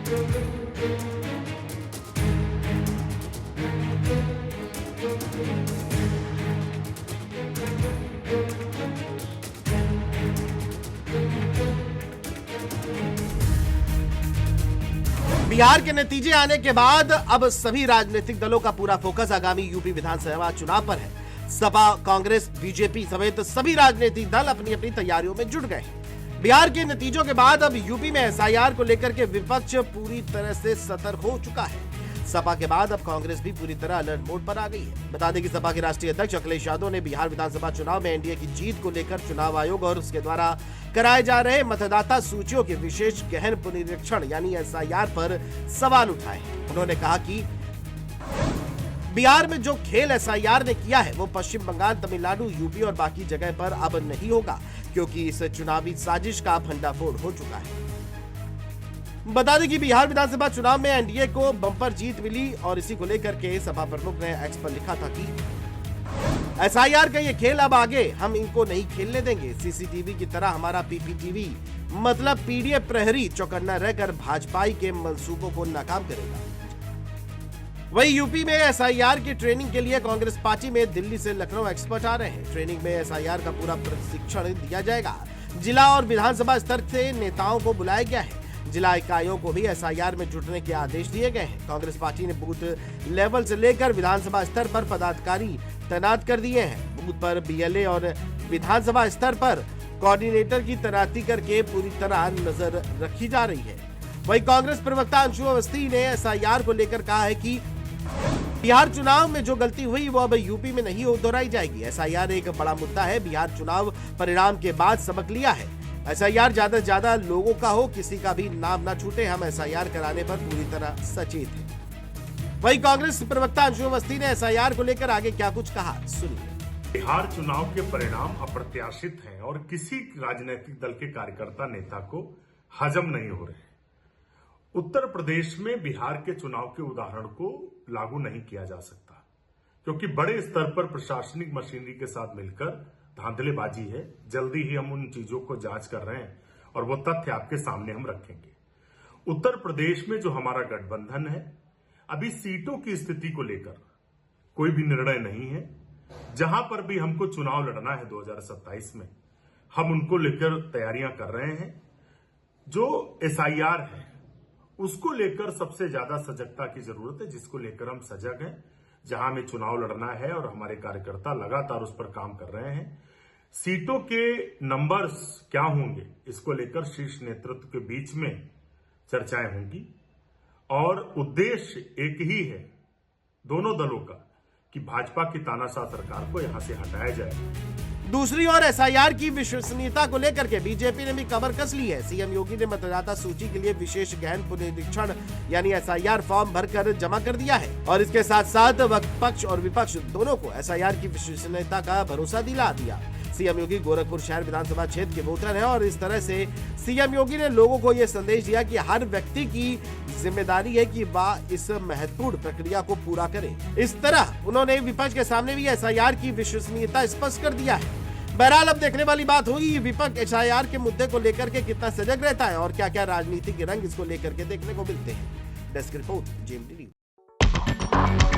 बिहार के नतीजे आने के बाद अब सभी राजनीतिक दलों का पूरा फोकस आगामी यूपी विधानसभा चुनाव पर है। सपा, कांग्रेस, बीजेपी समेत सभी राजनीतिक दल अपनी अपनी तैयारियों में जुट गए हैं। बिहार के नतीजों के बाद अब यूपी में एसआईआर को लेकर के विपक्ष पूरी तरह से सतर्क हो चुका है। सपा के बाद अब कांग्रेस भी पूरी तरह अलर्ट मोड पर आ गई है। बता दें कि सपा के राष्ट्रीय अध्यक्ष अखिलेश यादव ने बिहार विधानसभा चुनाव में एनडीए की जीत को लेकर चुनाव आयोग और उसके द्वारा कराए जा रहे मतदाता सूचियों के विशेष गहन पुनरीक्षण यानी एसआईआर पर सवाल उठाए। उन्होंने कहा कि बिहार में जो खेल एसआईआर ने किया है वो पश्चिम बंगाल, तमिलनाडु, यूपी और बाकी जगह पर अब नहीं होगा, क्योंकि इस चुनावी साजिश का भंडाफोड़ हो चुका है। बता दें कि बिहार विधानसभा चुनाव में एनडीए को बम्पर जीत मिली और इसी को लेकर के सपा प्रमुख ने एक्स पर लिखा था कि एसआईआर का ये खेल अब आगे हम इनको नहीं खेलने देंगे। सीसीटीवी की तरह हमारा पीपीटीवी मतलब पीडीएफ प्रहरी चौकन्ना रहकर भाजपाई के मंसूबों को नाकाम करेगा। वहीं यूपी में एसआईआर की ट्रेनिंग के लिए कांग्रेस पार्टी में दिल्ली से लखनऊ एक्सपर्ट आ रहे हैं। ट्रेनिंग में एसआईआर का पूरा प्रशिक्षण दिया जाएगा। जिला और विधानसभा स्तर से नेताओं को बुलाया गया है। जिला इकाइयों को भी एसआईआर में जुटने के आदेश दिए गए हैं। कांग्रेस पार्टी ने बूथ लेवल से लेकर विधानसभा स्तर पर पदाधिकारी तैनात कर दिए हैं। बूथ पर बीएलए और विधानसभा स्तर पर कोऑर्डिनेटर की तैनाती करके पूरी तरह नजर रखी जा रही है। वहीं कांग्रेस प्रवक्ता अंशु अवस्थी ने एसआईआर को लेकर कहा है कि बिहार चुनाव में जो गलती हुई वो अब यूपी में नहीं दोहराई जाएगी। एसआईआर एक बड़ा मुद्दा है। बिहार चुनाव परिणाम के बाद सबक लिया है। एसआईआर ज्यादा से ज्यादा लोगों का हो, किसी का भी नाम ना छूटे। हम एसआईआर कराने पर पूरी तरह सचेत हैं। वहीं कांग्रेस प्रवक्ता अंशु अवस्थी ने एसआईआर को लेकर आगे क्या कुछ कहा, सुनिए। बिहार चुनाव के परिणाम अप्रत्याशित हैं और किसी राजनीतिक दल के कार्यकर्ता नेता को हजम नहीं हो रहे। उत्तर प्रदेश में बिहार के चुनाव के उदाहरण को लागू नहीं किया जा सकता, क्योंकि बड़े स्तर पर प्रशासनिक मशीनरी के साथ मिलकर धांधलेबाजी है। जल्दी ही हम उन चीजों को जांच कर रहे हैं और वो तथ्य आपके सामने हम रखेंगे। उत्तर प्रदेश में जो हमारा गठबंधन है, अभी सीटों की स्थिति को लेकर कोई भी निर्णय नहीं है। जहां पर भी हमको चुनाव लड़ना है 2027 में, हम उनको लेकर तैयारियां कर रहे हैं। जो एसआईआर है उसको लेकर सबसे ज्यादा सजगता की जरूरत है, जिसको लेकर हम सजग हैं। जहां हमें चुनाव लड़ना है और हमारे कार्यकर्ता लगातार उस पर काम कर रहे हैं। सीटों के नंबर्स क्या होंगे इसको लेकर शीर्ष नेतृत्व के बीच में चर्चाएं होंगी और उद्देश्य एक ही है दोनों दलों का कि भाजपा की तानाशाह सरकार को यहां से हटाया जाए। दूसरी ओर एसआईआर की विश्वसनीयता को लेकर के बीजेपी ने भी कमर कस ली है। सीएम योगी ने मतदाता सूची के लिए विशेष गहन पुनरीक्षण यानी एसआईआर फॉर्म भरकर जमा कर दिया है और इसके साथ साथ पक्ष और विपक्ष दोनों को एसआईआर की विश्वसनीयता का भरोसा दिला दिया। सीएम योगी गोरखपुर शहर विधानसभा क्षेत्र के वोटर हैं और इस तरह से सीएम योगी ने लोगों को यह संदेश दिया कि हर व्यक्ति की जिम्मेदारी है कि वह इस महत्वपूर्ण प्रक्रिया को पूरा करे। इस तरह उन्होंने विपक्ष के सामने भी एसआईआर की विश्वसनीयता स्पष्ट कर दिया है। बहरहाल अब देखने वाली बात होगी विपक्ष एसआईआर के मुद्दे को लेकर के कितना सजग रहता है और क्या क्या राजनीतिक रंग इसको लेकर के देखने को मिलते हैं। Desk report, JMD news.